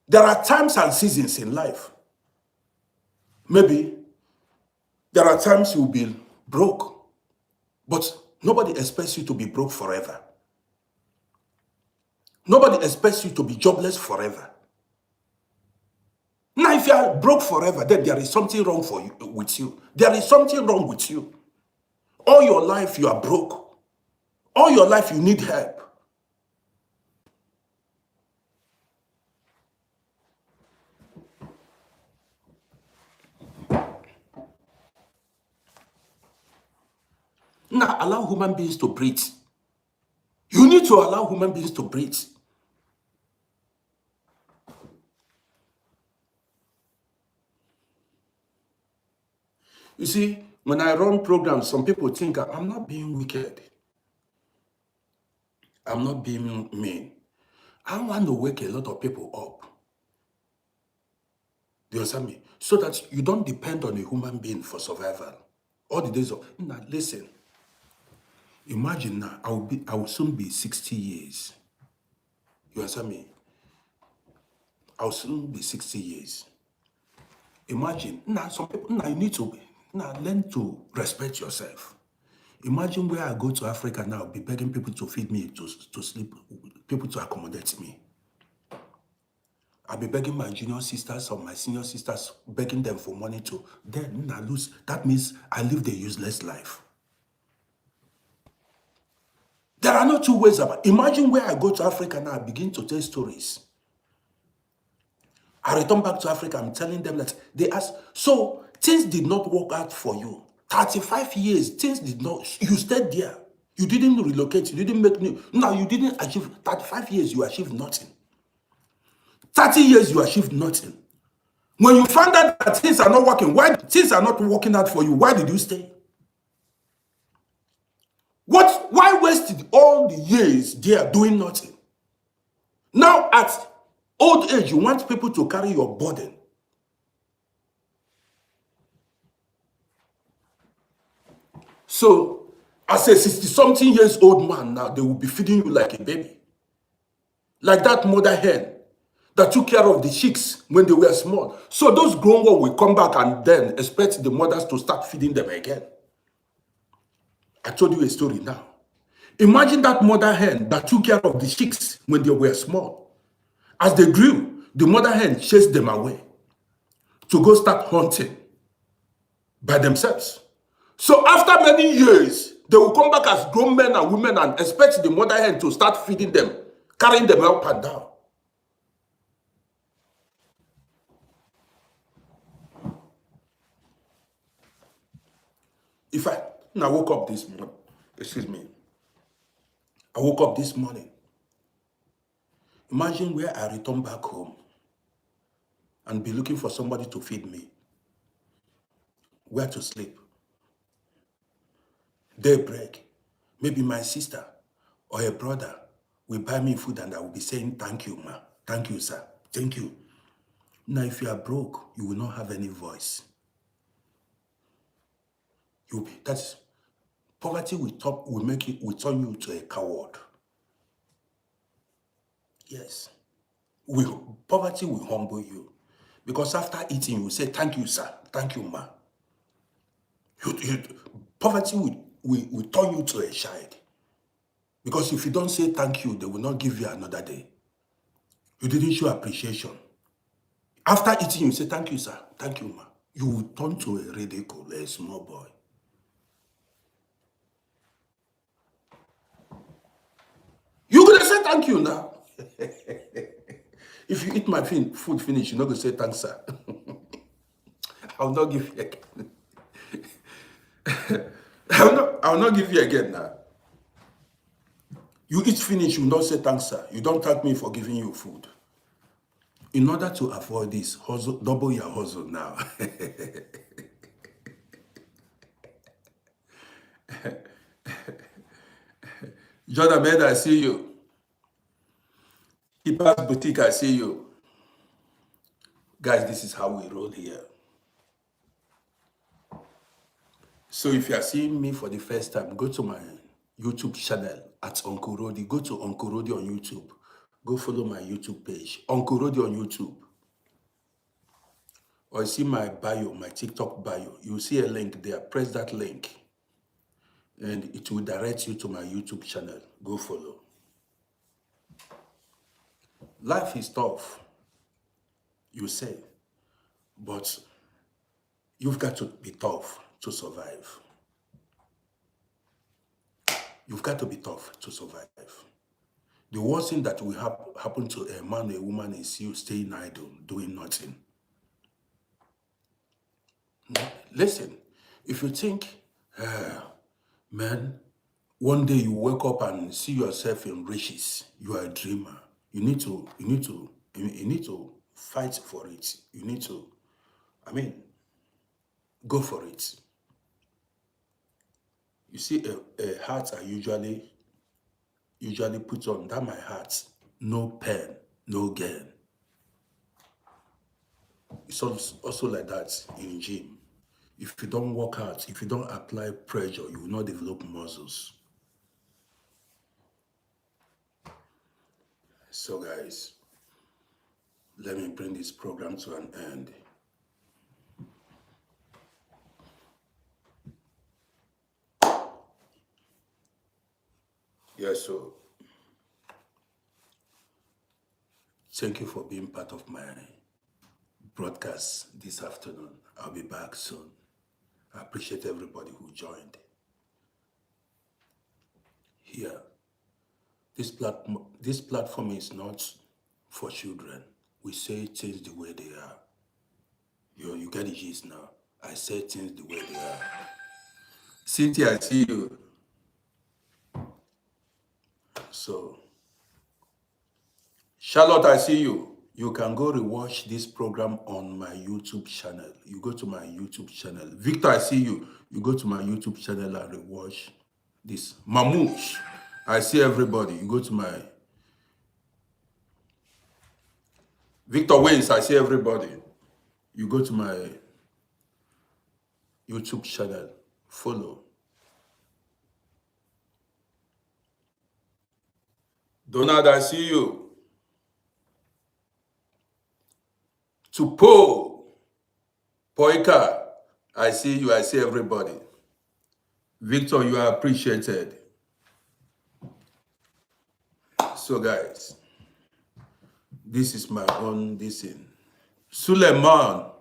There are times and seasons in life. Maybe there are times you'll be broke, but Nobody expects you to be broke forever. Nobody expects you to be jobless forever. Now, if you are broke forever, then there is something wrong with you. There is something wrong with you. All your life, you are broke. All your life, you need help. Now, allow human beings to breathe. You need to allow human beings to breathe. You see, when I run programs, some people think I'm not being wicked. I'm not being mean. I want to wake a lot of people up. Do you understand me? So that you don't depend on a human being for survival. All the days of now, listen. Imagine now, I will soon be 60 years. You understand me? I will soon be 60 years. Imagine now, some people now you need to learn to respect yourself. Imagine where I go to Africa now, be begging people to feed me, to sleep, people to accommodate me. I'll be begging my junior sisters or my senior sisters, begging them for money to then I lose. That means I live a useless life. There are no two ways about it. Imagine where I go to Africa now, I begin to tell stories. I return back to Africa, I'm telling them that they ask, so things did not work out for you. 35 years, things did not, you stayed there. You didn't relocate, you didn't make new, now you didn't achieve, 35 years, you achieved nothing. 30 years, you achieved nothing. When you found out that things are not working, why things are not working out for you, why did you stay? Why wasted all the years there doing nothing? Now at old age, you want people to carry your burden. So, as a 60-something years old man now, they will be feeding you like a baby. Like that mother hen that took care of the chicks when they were small. So those grown ones will come back and then expect the mothers to start feeding them again. I told you a story now. Imagine that mother hen that took care of the chicks when they were small. As they grew, the mother hen chased them away to go start hunting by themselves. So after many years, they will come back as grown men and women and expect the mother hen to start feeding them, carrying them up and down. If I woke up this morning, I woke up this morning. Imagine where I return back home and be looking for somebody to feed me, where to sleep. Daybreak, maybe my sister or a brother will buy me food and I will be saying, thank you, ma. Thank you, sir. Thank you. Now, if you are broke, you will not have any voice. That's poverty will turn you to a coward. Yes. Poverty will humble you. Because after eating, you will say, thank you, sir. Thank you, ma. Poverty will turn you to a child. Because if you don't say thank you, they will not give you another day. You didn't show appreciation. After eating, you say, thank you, sir. Thank you, ma. You will turn to a ridicule, a small boy. You're going to say thank you now. If you eat my food finish, you're not going to say thanks, sir. I'll not give you again. I'll not give you again now. You eat finish, you will not say thanks, sir. You don't thank me for giving you food. In order to avoid this, hustle, double your hustle now. Jordan Med, I see you. Keeper's Boutique, I see you. Guys, this is how we roll here. So if you are seeing me for the first time, go to my YouTube channel at Uncle Rody. Go to Uncle Rody on YouTube. Go follow my YouTube page, Uncle Rody on YouTube. Or you see my bio, my TikTok bio. You see a link there. Press that link. and it will direct you to my YouTube channel. Go follow. Life is tough, you say, but you've got to be tough to survive. You've got to be tough to survive. The worst thing that will happen to a man or a woman is you staying idle, doing nothing. Listen, if you think, man, one day you wake up and see yourself in riches, you are a dreamer. You need to fight for it. You need to, go for it. You see, a hat I usually put on, that my hat, no pain, no gain. It's also like that in gym. If you don't work out, if you don't apply pressure, you will not develop muscles. So guys, let me bring this program to an end. Yes, so thank you for being part of my broadcast this afternoon. I'll be back soon. I appreciate everybody who joined. Here, this platform is not for children. We say things the way they are. You get the gist now. I say things the way they are. Cynthia, I see you. So, Charlotte, I see you. You can go rewatch this program on my YouTube channel. You go to my YouTube channel. Victor, I see you. You go to my YouTube channel and rewatch this. Mamouche, I see everybody. You go to my... Victor Waynes, I see everybody. You go to my YouTube channel. Follow. Donald, I see you. Tupo, Poika, I see you. I see everybody. Victor, you are appreciated. So guys, this is my own thing. Suleiman,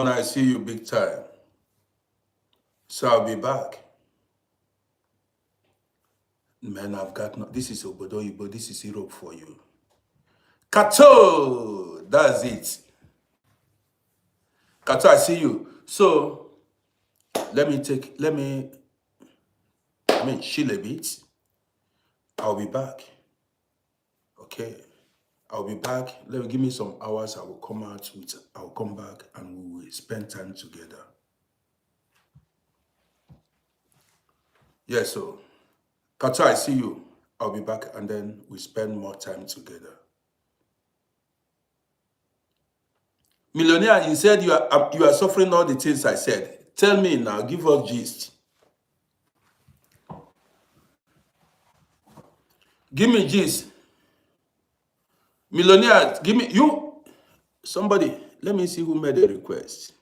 I see you big time. So I'll be back. Man, I've got no, this is Obodo Ibo, this is Europe for you. Kato, that's it. Kato, I see you. So let me chill a bit. I'll be back. Okay. I'll be back. Give me some hours. I'll come back and we will spend time together. Yeah, so Kato, I see you. I'll be back and then we spend more time together. Millionaire, you said you are suffering all the things I said. Tell me now, give us gist. Give me gist. Millionaire, give me, somebody, let me see who made a request.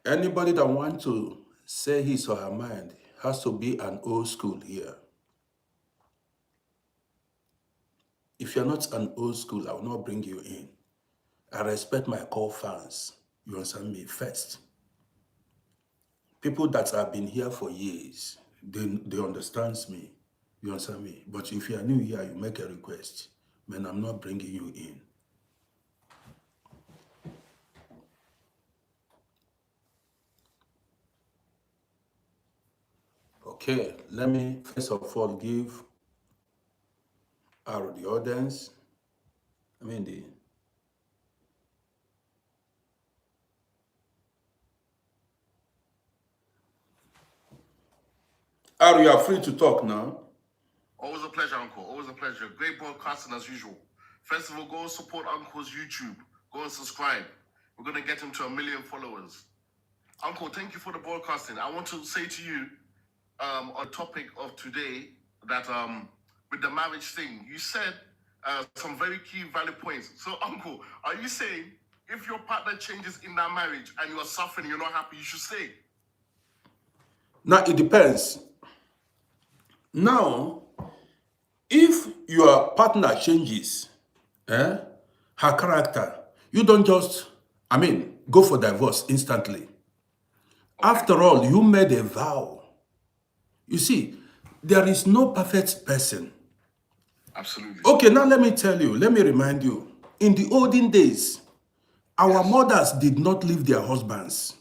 Anybody that wants to say his or her mind has to be an old school here. If you're not an old school, I will not bring you in. I respect my core fans. You understand me? First. People that have been here for years, they understand me. You understand me? But if you are new here, you make a request. Man, I'm not bringing you in. Okay, let me first of all give the audience, you are free to talk now. Always a pleasure, Uncle. Always a pleasure. Great broadcasting as usual. First of all, go support Uncle's YouTube. Go and subscribe. We're going to get him to 1 million followers. Uncle, thank you for the broadcasting. I want to say to you on topic of today that with the marriage thing, you said some very key valid points. So, Uncle, are you saying if your partner changes in that marriage and you are suffering, you're not happy, you should stay? Now, it depends. Now, if your partner changes her character, you don't just, go for divorce instantly. After all, you made a vow. You see, there is no perfect person. Absolutely. Okay, now let me remind you. In the olden days, our mothers did not leave their husbands.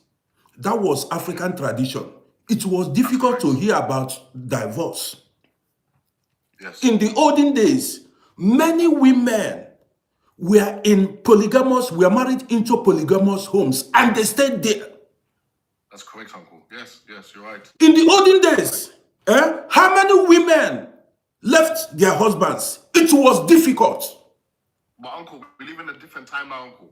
That was African tradition. It was difficult to hear about divorce. Yes. In the olden days, many women were were married into polygamous homes, and they stayed there. That's correct, Uncle. Yes, you're right. In the olden days, how many women left their husbands? It was difficult. But Uncle, we live in a different time now, Uncle.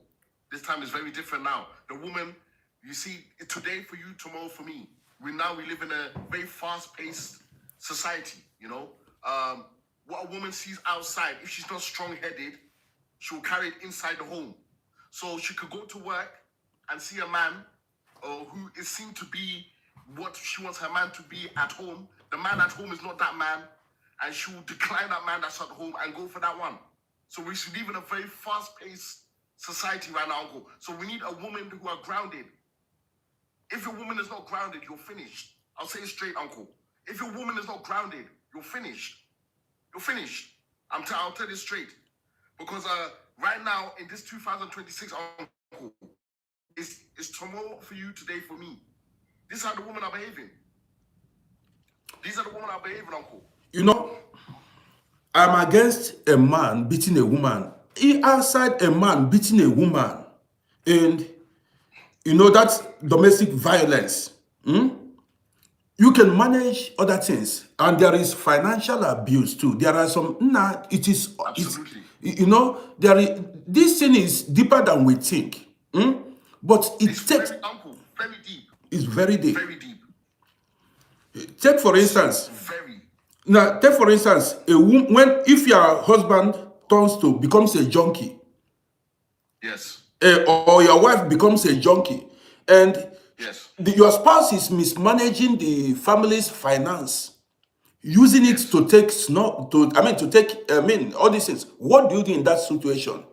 This time is very different now. The woman, you see, today for you, tomorrow for me. We live in a very fast-paced society, you know. What a woman sees outside, if she's not strong-headed, she will carry it inside the home. So she could go to work and see a man who is seen to be what she wants her man to be at home. The man at home is not that man, and she will decline that man that's at home and go for that one. So we should live in a very fast-paced society right now, Uncle. So we need a woman who are grounded. If your woman is not grounded, you're finished. I'll say it straight, Uncle. If your woman is not grounded, you're finished. You're finished. I'll tell you straight. Because right now, in this 2026, Uncle, it's tomorrow for you, today for me. This is how the women are behaving. These are the women are behaving, Uncle. You know, I'm against a man beating a woman. Outside a man beating a woman, and that's domestic violence. You can manage other things, and there is financial abuse too. There are some. Absolutely. This thing is deeper than we think. But it's takes Uncle, very deep. It's very deep. Very deep. Take for instance. Very. Now, take for instance, if your husband becomes a junkie. Yes. Or your wife becomes a junkie, and yes, your spouse is mismanaging the family's finance, using it to take all these things. What do you do in that situation?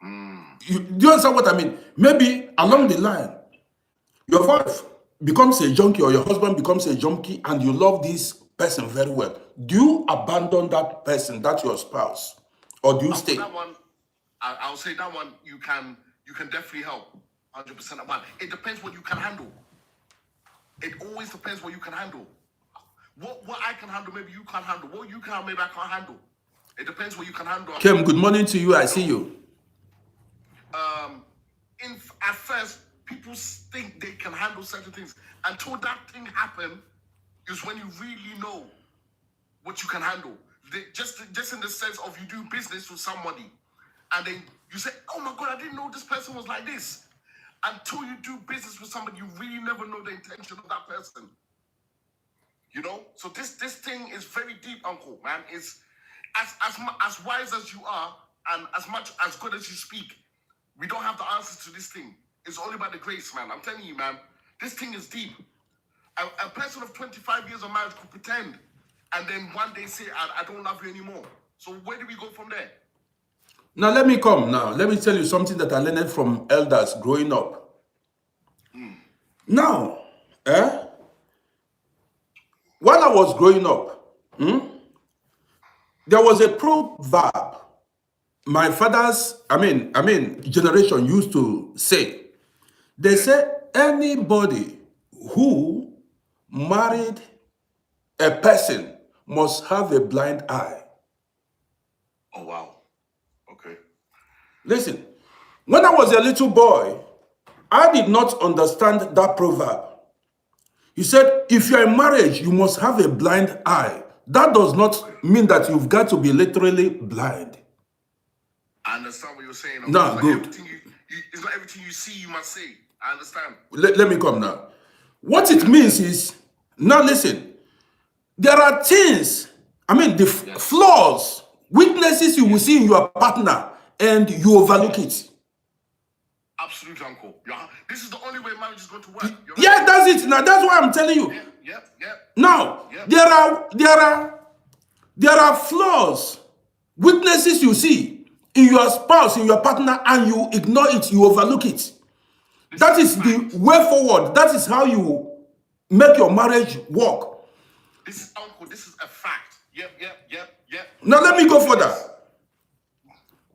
Do you understand what I mean? Maybe along the line, your wife becomes a junkie or your husband becomes a junkie, and you love this person very well. Do you abandon that person, that's your spouse, or do you stay? That one, I'll say that one you can definitely help 100%. But it depends what you can handle. It always depends what you can handle. What I can handle, maybe you can't handle. What you can handle, maybe I can't handle. It depends what you can handle. Kim, good morning to you. I see you. At first, people think they can handle certain things. Until that thing happens, is when you really know what you can handle. Just in the sense of you do business with somebody, and then you say, "Oh my God, I didn't know this person was like this." Until you do business with somebody, you really never know the intention of that person. You know, so this thing is very deep, Uncle. Man, is as wise as you are, and as good as you speak, we don't have the answers to this thing. It's only by the grace, man. I'm telling you, man. This thing is deep. A person of 25 years of marriage could pretend, and then one day say, I don't love you anymore. So where do we go from there? Now, let me tell you something that I learned from elders growing up. Now, while I was growing up, there was a proverb my father's, generation used to say. They say anybody who married a person must have a blind eye. Oh, wow. Okay. Listen, when I was a little boy, I did not understand that proverb. He said, if you're in marriage, you must have a blind eye. That does not mean that you've got to be literally blind. I understand what you're saying. No, good. It's not everything you see you must say. I understand. Let me come now. What it means is, now listen, there are things, flaws Weaknesses you will see in your partner and you overlook it. Absolutely, Uncle. Yeah. This is the only way marriage is going to work. You're right. Yeah, that's it. Now that's why I'm telling you. Yeah. Now, there are flaws, weaknesses you see in your spouse, in your partner, and you ignore it, you overlook it. That is the way forward. That is how you make your marriage work. This is, Uncle, this is a fact. Yep. Now let me go further.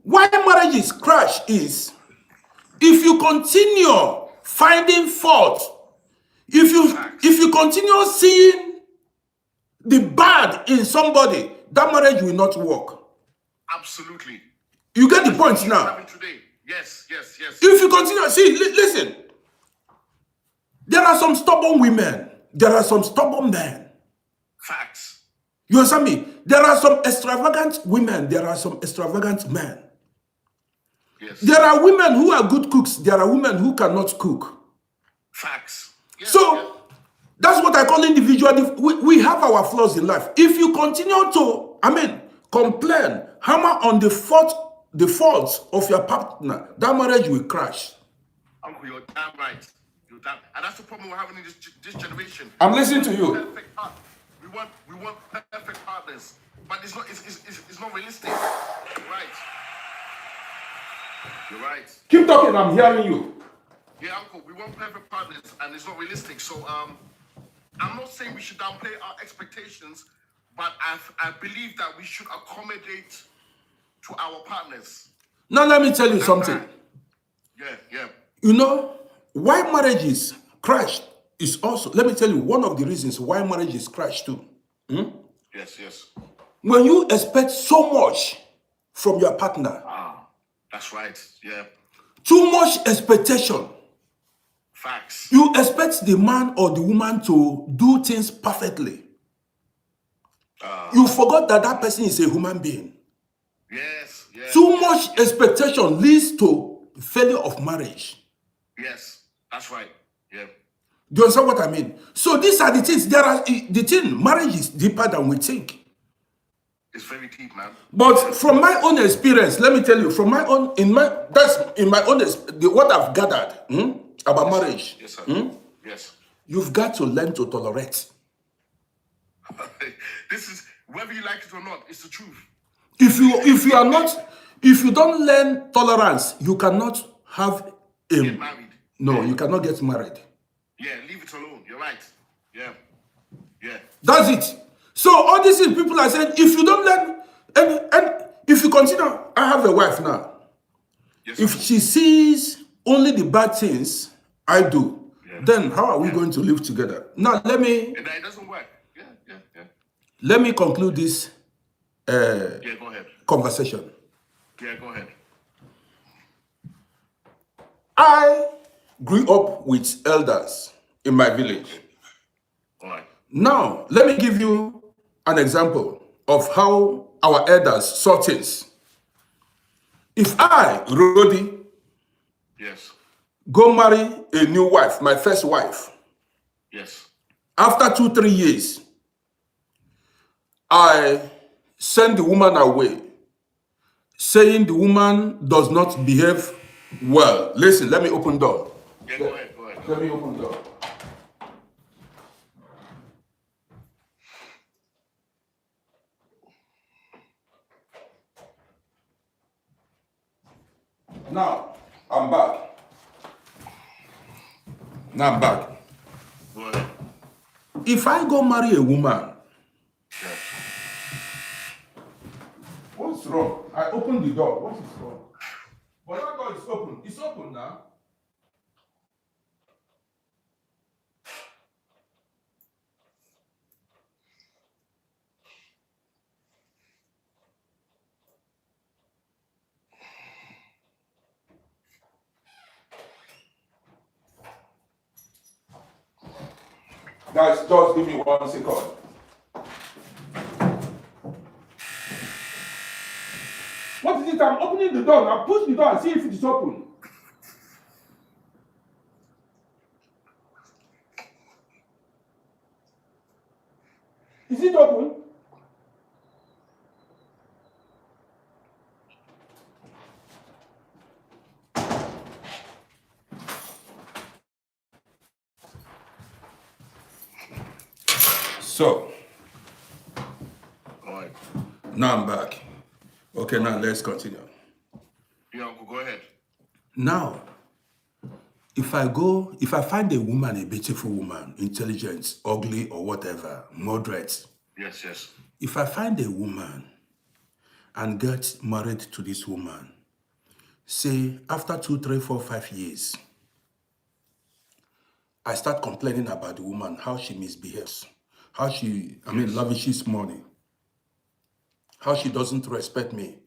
Why marriages crash is if you continue finding fault, if you continue seeing the bad in somebody, that marriage will not work. Absolutely. You get the point now. Today. Yes. If you continue, listen. There are some stubborn women. There are some stubborn men. Facts. You understand me? There are some extravagant women. There are some extravagant men. Yes. There are women who are good cooks. There are women who cannot cook. Facts. Yes, so that's what I call individual. We have our flaws in life. If you continue to, complain, hammer on the faults of your partner, that marriage will crash. Uncle, you're damn right. And that's the problem we're having in this generation. I'm listening to you. We want perfect partners, but it's not realistic. You're right. Keep talking. I'm hearing you. Yeah, Uncle, we want perfect partners, and it's not realistic. So I'm not saying we should downplay our expectations, but I believe that we should accommodate to our partners. Now let me tell you something. Yeah. You know, why marriages crash is also, let me tell you, one of the reasons why marriages crash too. Yes. When you expect so much from your partner. That's right, yeah. Too much expectation. Facts. You expect the man or the woman to do things perfectly. You forgot that person is a human being. Yes. Too much expectation leads to failure of marriage. Yes, that's right. Yeah. Do you understand what I mean? So these are the things. Marriage is deeper than we think. It's very deep, man. But from my own experience, let me tell you, what I've gathered about marriage. Yes, sir. Yes. You've got to learn to tolerate. This is, whether you like it or not, it's the truth. If you don't learn tolerance, you cannot get married. No, you cannot get married. Yeah, leave it alone. You're right. Yeah. That's it. So all these things people are saying, if you don't learn, and if you continue, I have a wife now. Yes, if she sees only the bad things I do, then how are we going to live together? Now it doesn't work. Yeah. Let me conclude this go ahead. conversation. Yeah, go ahead. I grew up with elders in my village. All right. Now, let me give you an example of how our elders saw things. If I, Rodi, go marry a new wife, my first wife, after 2-3 years, I send the woman away, saying the woman does not behave well. Listen, let me open door. Yeah, go ahead. Let me open door. Now, I'm back. Go ahead. If I go marry a woman, what's wrong? I opened the door. What is wrong? But that door is open. It's open now. Guys, just give me 1 second. What is it? I'm opening the door. Now push the door and see if it is open. Is it open? So All right. now I'm back. Okay, now let's continue. Yeah, Uncle, go ahead. Now, if I find a woman, a beautiful woman, intelligent, ugly, or whatever, moderate, Yes. if I find a woman and get married to this woman, say after 2, 3, 4, 5 years, I start complaining about the woman, how she misbehaves, how she, lavishes money, how she doesn't respect me,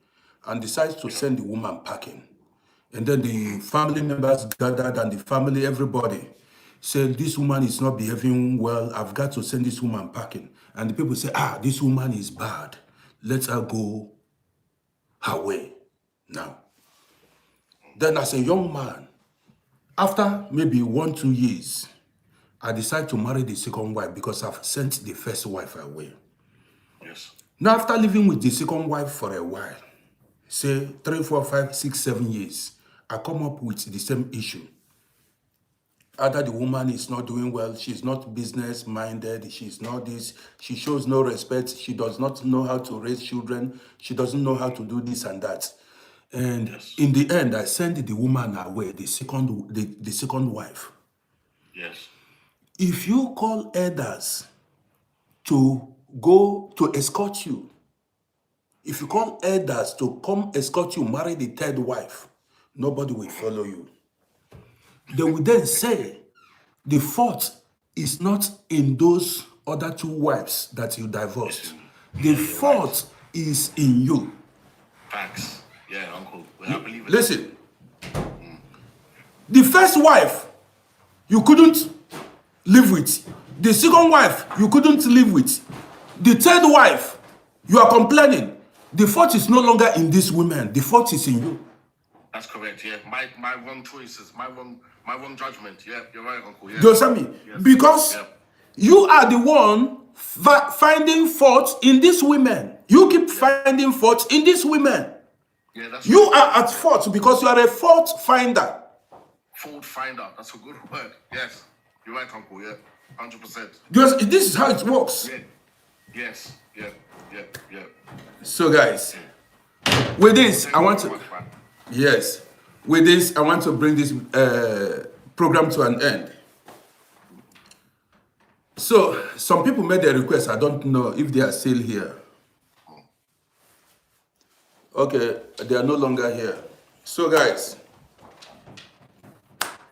and decides to send the woman packing. And then the family members gathered and the family, everybody said, this woman is not behaving well. I've got to send this woman packing. And the people say, this woman is bad. Let her go her way now. Then as a young man, after maybe 1, 2 years, I decide to marry the second wife because I've sent the first wife away. Yes. Now after living with the second wife for a while, say 3, 4, 5, 6, 7 years, I come up with the same issue. Either the woman is not doing well, she's not business-minded, she's not this, she shows no respect, she does not know how to raise children, she doesn't know how to do this and that. And in the end, I send the woman away, the second wife. Yes. If you call elders to go to escort you, if you call elders to come escort you, marry the third wife, nobody will follow you. They will then say the fault is not in those other 2 wives that you divorced. The fault is in you. Facts. Yeah, Uncle. I believe it. Listen, the first wife you couldn't live with. The second wife you couldn't live with. The third wife, you are complaining. The fault is no longer in these women. The fault is in you. That's correct. Yeah, my wrong choices, my wrong judgment. Yeah, you're right, Uncle. Yeah. Do you understand me? Yes. Because you are the one finding fault in these women. You keep finding fault in these women. Yeah, that's You right. are at fault because you are a fault finder. Fault finder. That's a good word. Yes, you're right, Uncle. Yeah, 100%. This is how it works. Yeah. Yes. Yeah. So guys, with this, I want to... Yes. With this, I want to bring this program to an end. So, some people made a request. I don't know if they are still here. Okay, they are no longer here. So, guys,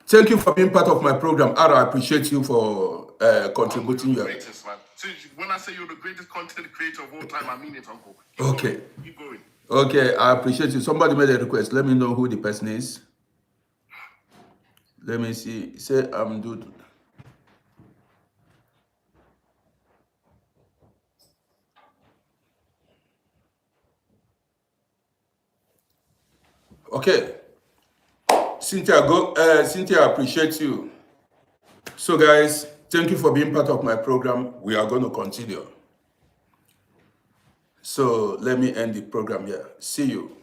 thank you for being part of my program. Ara, I appreciate you for contributing. You're the greatest, man. So, when I say you're the greatest content creator of all time, I mean it, Uncle. Keep going. Okay, I appreciate you. Somebody made a request. Let me know who the person is. Let me see. Say I'm dude. Okay. Cynthia, Cynthia, I appreciate you. So guys, thank you for being part of my program. We are going to continue. So let me end the program here. See you.